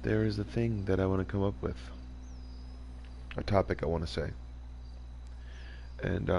there is a thing that I want to come up with, a topic I want to say, and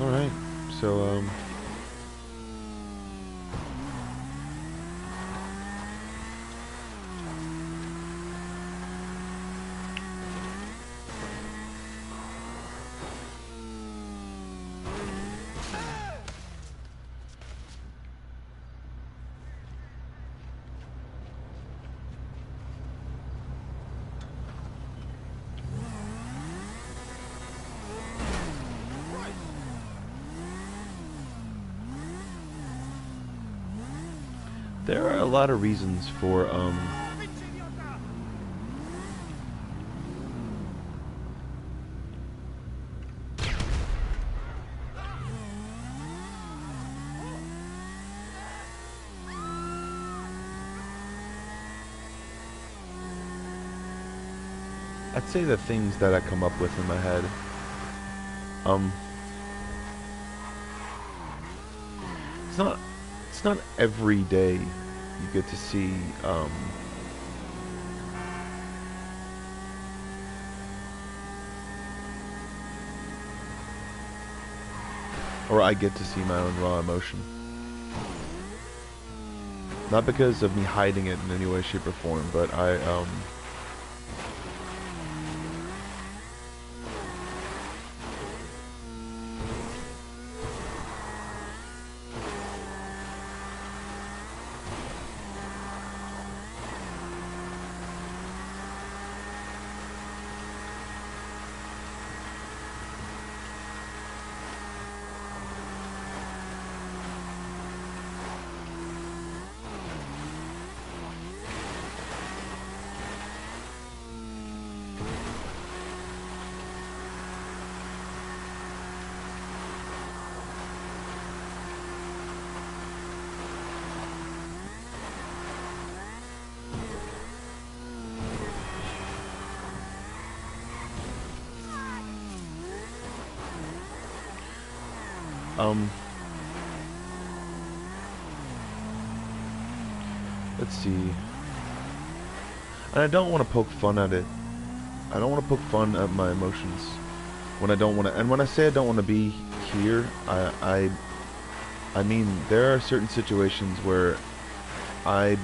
all right. So there are a lot of reasons for I'd say the things that I come up with in my head. It's not every day you get to see or I get to see my own raw emotion. Not because of me hiding it in any way, shape, or form, but let's see. And I don't want to poke fun at it. I don't want to poke fun at my emotions when I don't want to. And when I say I don't want to be here, I mean there are certain situations where I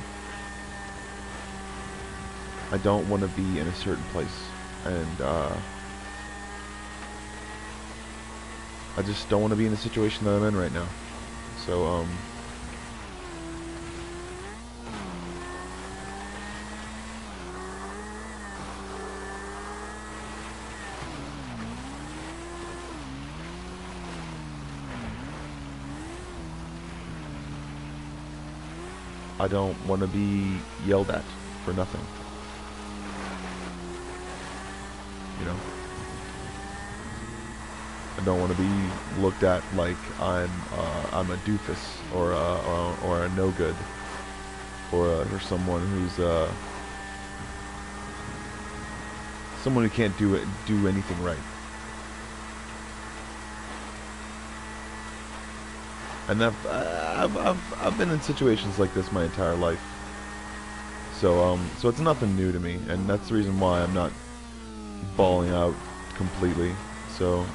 don't want to be in a certain place, and I just don't want to be in the situation that I'm in right now. So I don't want to be yelled at for nothing. You know? I don't want to be looked at like I'm a doofus or a no good or someone who's someone who can't do anything right. And I've been in situations like this my entire life. So so it's nothing new to me, and that's the reason why I'm not bawling out completely. So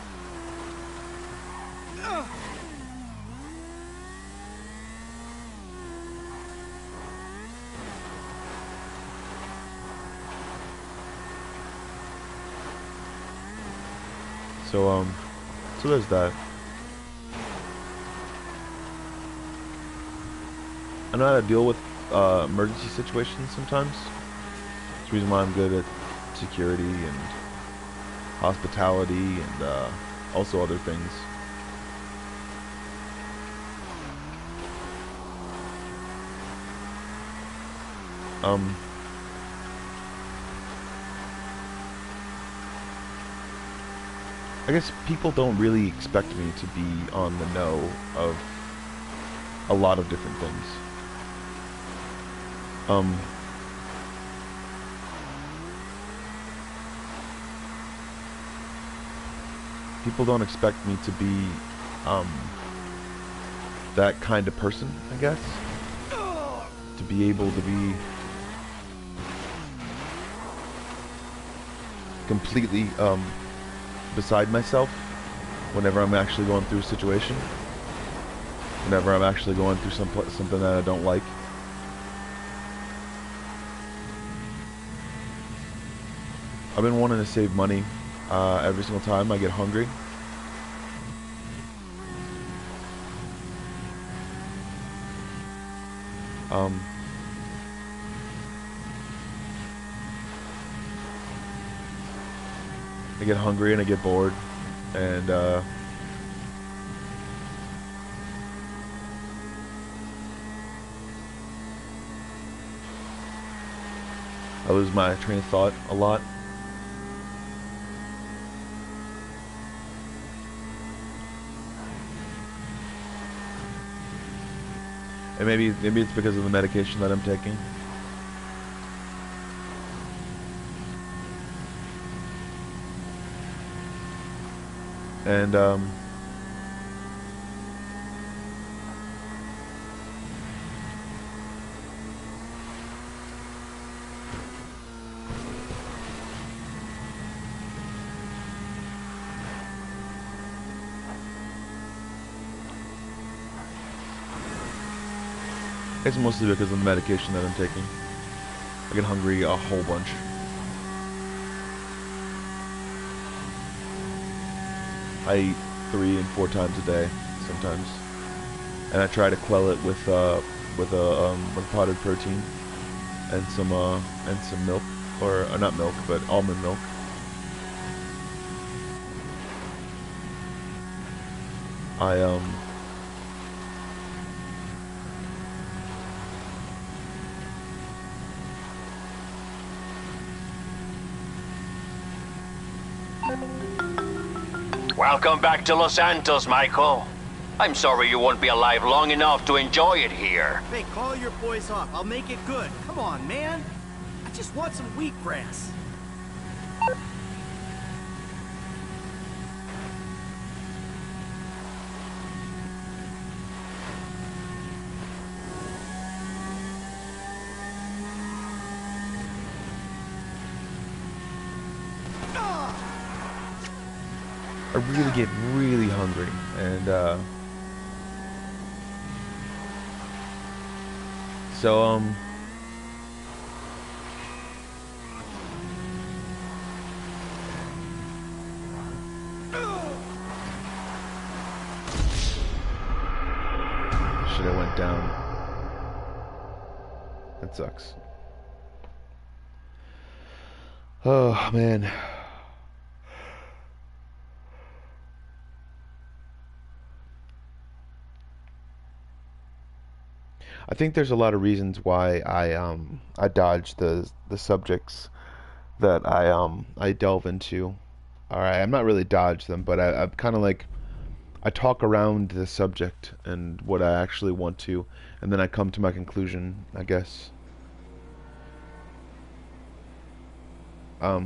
so there's that. I know how to deal with emergency situations sometimes. It's the reason why I'm good at security and hospitality and also other things. I guess people don't really expect me to be on the know of a lot of different things. People don't expect me to be, that kind of person, I guess. To be able to be completely, beside myself whenever I'm actually going through a situation. Whenever I'm actually going through something that I don't like. I've been wanting to save money every single time I get hungry. I get hungry and I get bored, and I lose my train of thought a lot. And maybe it's because of the medication that I'm taking. And it's mostly because of the medication that I'm taking. I get hungry a whole bunch. I eat 3 and 4 times a day sometimes, and I try to quell it with potted protein and some milk, or not milk, but almond milk. Welcome back to Los Santos, Michael. I'm sorry you won't be alive long enough to enjoy it here. Hey, call your boys off. I'll make it good. Come on, man. I just want some wheatgrass. I really get really hungry, and so should have went down. That sucks. Oh man. I think there's a lot of reasons why I dodge the subjects that I delve into. All right, I'm not really dodge them, but I'm kind of like, I talk around the subject and what I actually want to, and then I come to my conclusion, I guess. I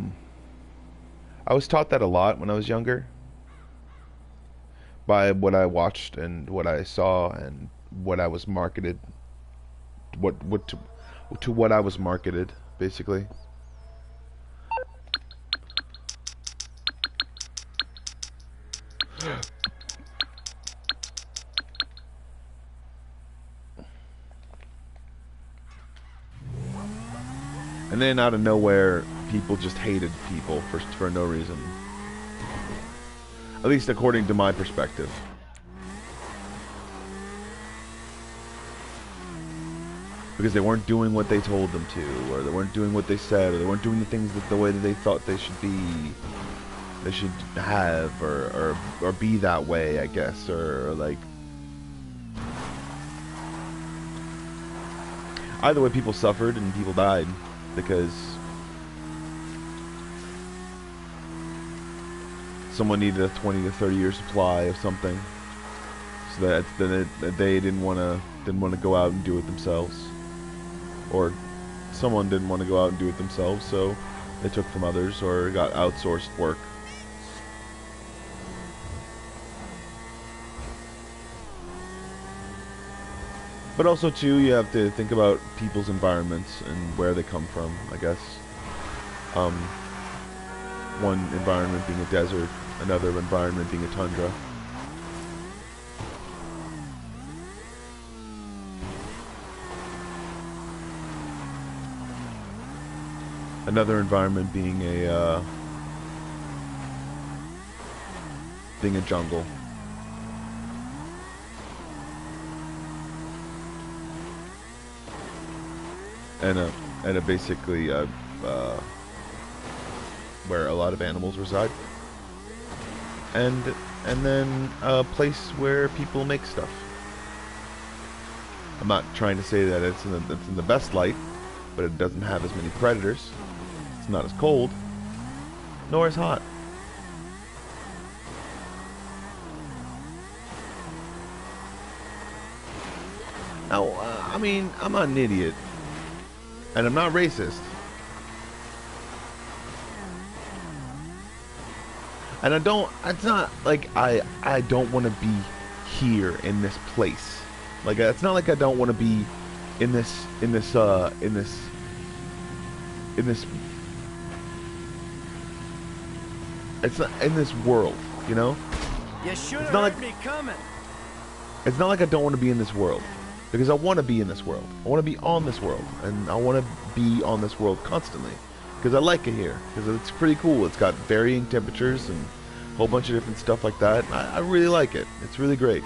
was taught that a lot when I was younger by what I watched and what I saw and what I was marketed. To what I was marketed, basically. And then out of nowhere, people just hated people for no reason. At least according to my perspective. Because they weren't doing what they told them to, or they weren't doing what they said, or they weren't doing the things the way that they thought they should be, they should have, or be that way, I guess, or like. Either way, people suffered and people died because someone needed a 20 to 30 year supply of something, so that they didn't want to go out and do it themselves, or someone didn't want to go out and do it themselves, so they took from others or got outsourced work. But also too, you have to think about people's environments and where they come from, I guess. One environment being a desert, another environment being a tundra. Another environment being a jungle. And a basically where a lot of animals reside, and then a place where people make stuff. I'm not trying to say that it's in the best light, but it doesn't have as many predators. It's not as cold, nor as hot. Now, I mean, I'm not an idiot. And I'm not racist. And it's not like I don't want to be here in this place. Like, it's not like I don't want to be in this it's not in this world, you know? You should have heard me coming. It's not like I don't want to be in this world. Because I want to be in this world. I want to be on this world. And I want to be on this world constantly. Because I like it here. Because it's pretty cool. It's got varying temperatures and a whole bunch of different stuff like that. I really like it. It's really great.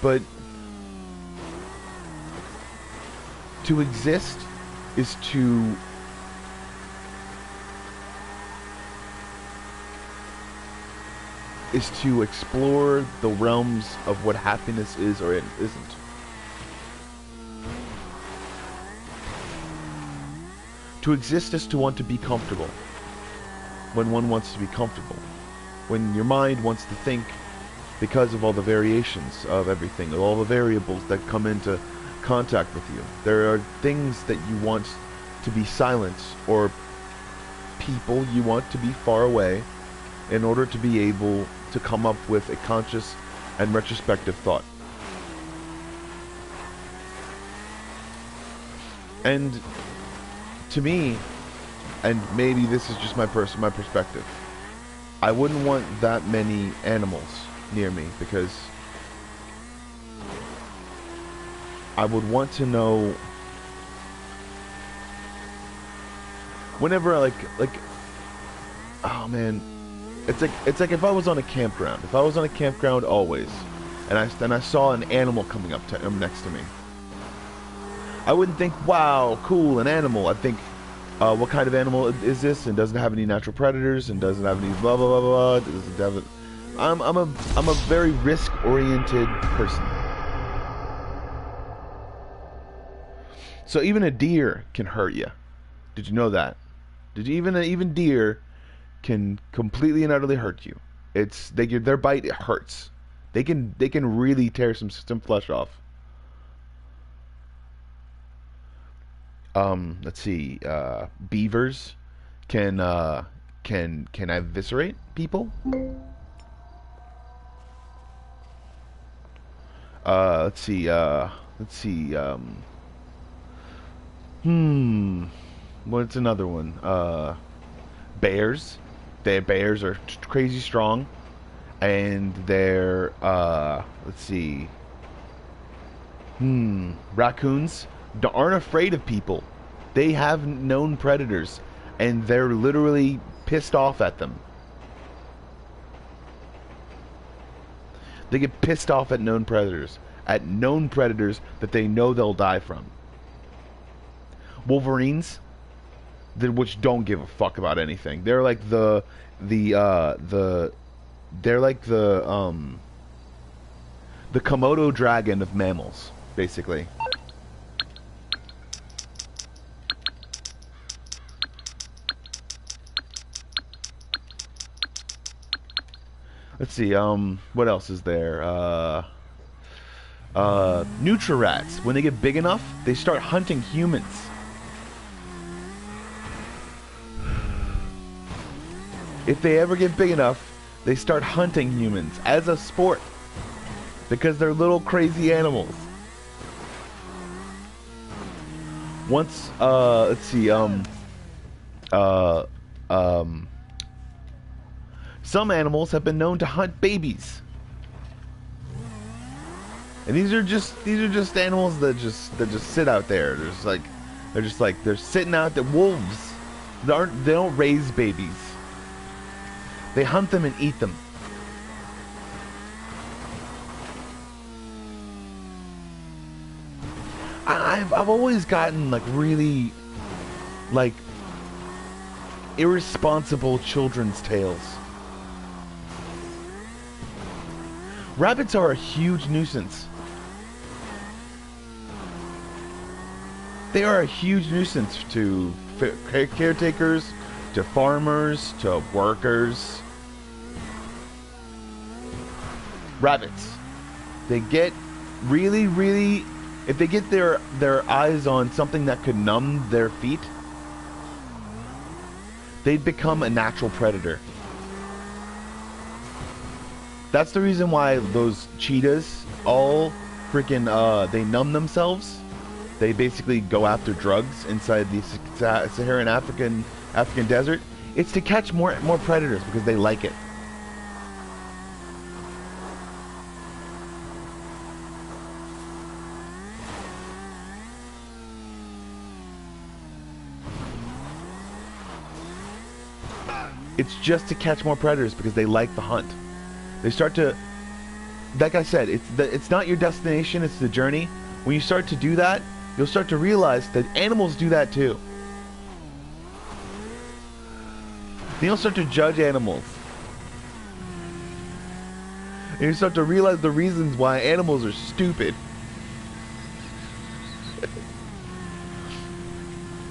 But to exist is to explore the realms of what happiness is or it isn't. To exist is to want to be comfortable. When one wants to be comfortable. When your mind wants to think because of all the variations of everything, of all the variables that come into contact with you. There are things that you want to be silent, or people you want to be far away, in order to be able to come up with a conscious and retrospective thought. And to me, and maybe this is just my perspective, I wouldn't want that many animals near me, because I would want to know whenever oh man, it's like if I was on a campground. If I was on a campground always, and I saw an animal coming up to next to me, I wouldn't think, wow, cool, an animal. I'd think, what kind of animal is this? And doesn't have any natural predators, and doesn't have any blah blah blah blah. Doesn't have it. I'm a very risk-oriented person. So even a deer can hurt you. Did you know that? Even deer can completely and utterly hurt you. Their bite, it hurts. They can really tear some flesh off. Let's see. Beavers can eviscerate people. Let's see. What's another one? Bears. Bears are crazy strong, and they're let's see. Raccoons aren't afraid of people. They have known predators, and they're literally pissed off at them. They get pissed off at known predators that they know they'll die from. Wolverines, which don't give a fuck about anything. They're like the Komodo dragon of mammals, basically. Let's see. What else is there? Nutri-rats. When they get big enough, they start hunting humans. If they ever get big enough, they start hunting humans as a sport because they're little crazy animals. Once, let's see, some animals have been known to hunt babies. And these are just animals that just sit out there. They're sitting out there. Wolves, they don't raise babies. They hunt them and eat them. I've always gotten like really like irresponsible children's tales. Rabbits are a huge nuisance. They are a huge nuisance to caretakers, to farmers, to workers. Rabbits. They get really, if they get their eyes on something that could numb their feet, they'd become a natural predator. That's the reason why those cheetahs all freaking they numb themselves. They basically go after drugs inside the Saharan African desert. It's to catch more predators because they like it. It's just to catch more predators because they like the hunt. They start to, like I said, it's not your destination, it's the journey. When you start to do that, you'll start to realize that animals do that too. Then you'll start to judge animals. And you start to realize the reasons why animals are stupid.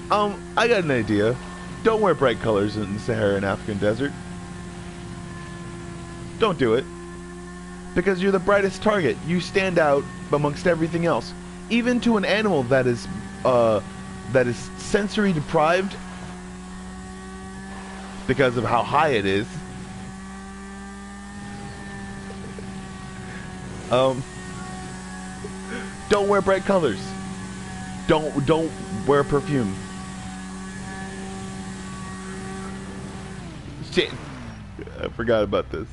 I got an idea. Don't wear bright colors in the Saharan African desert. Don't do it. Because you're the brightest target. You stand out amongst everything else. Even to an animal that is sensory deprived because of how high it is. Don't wear bright colors. Don't wear perfume. Shit. I forgot about this.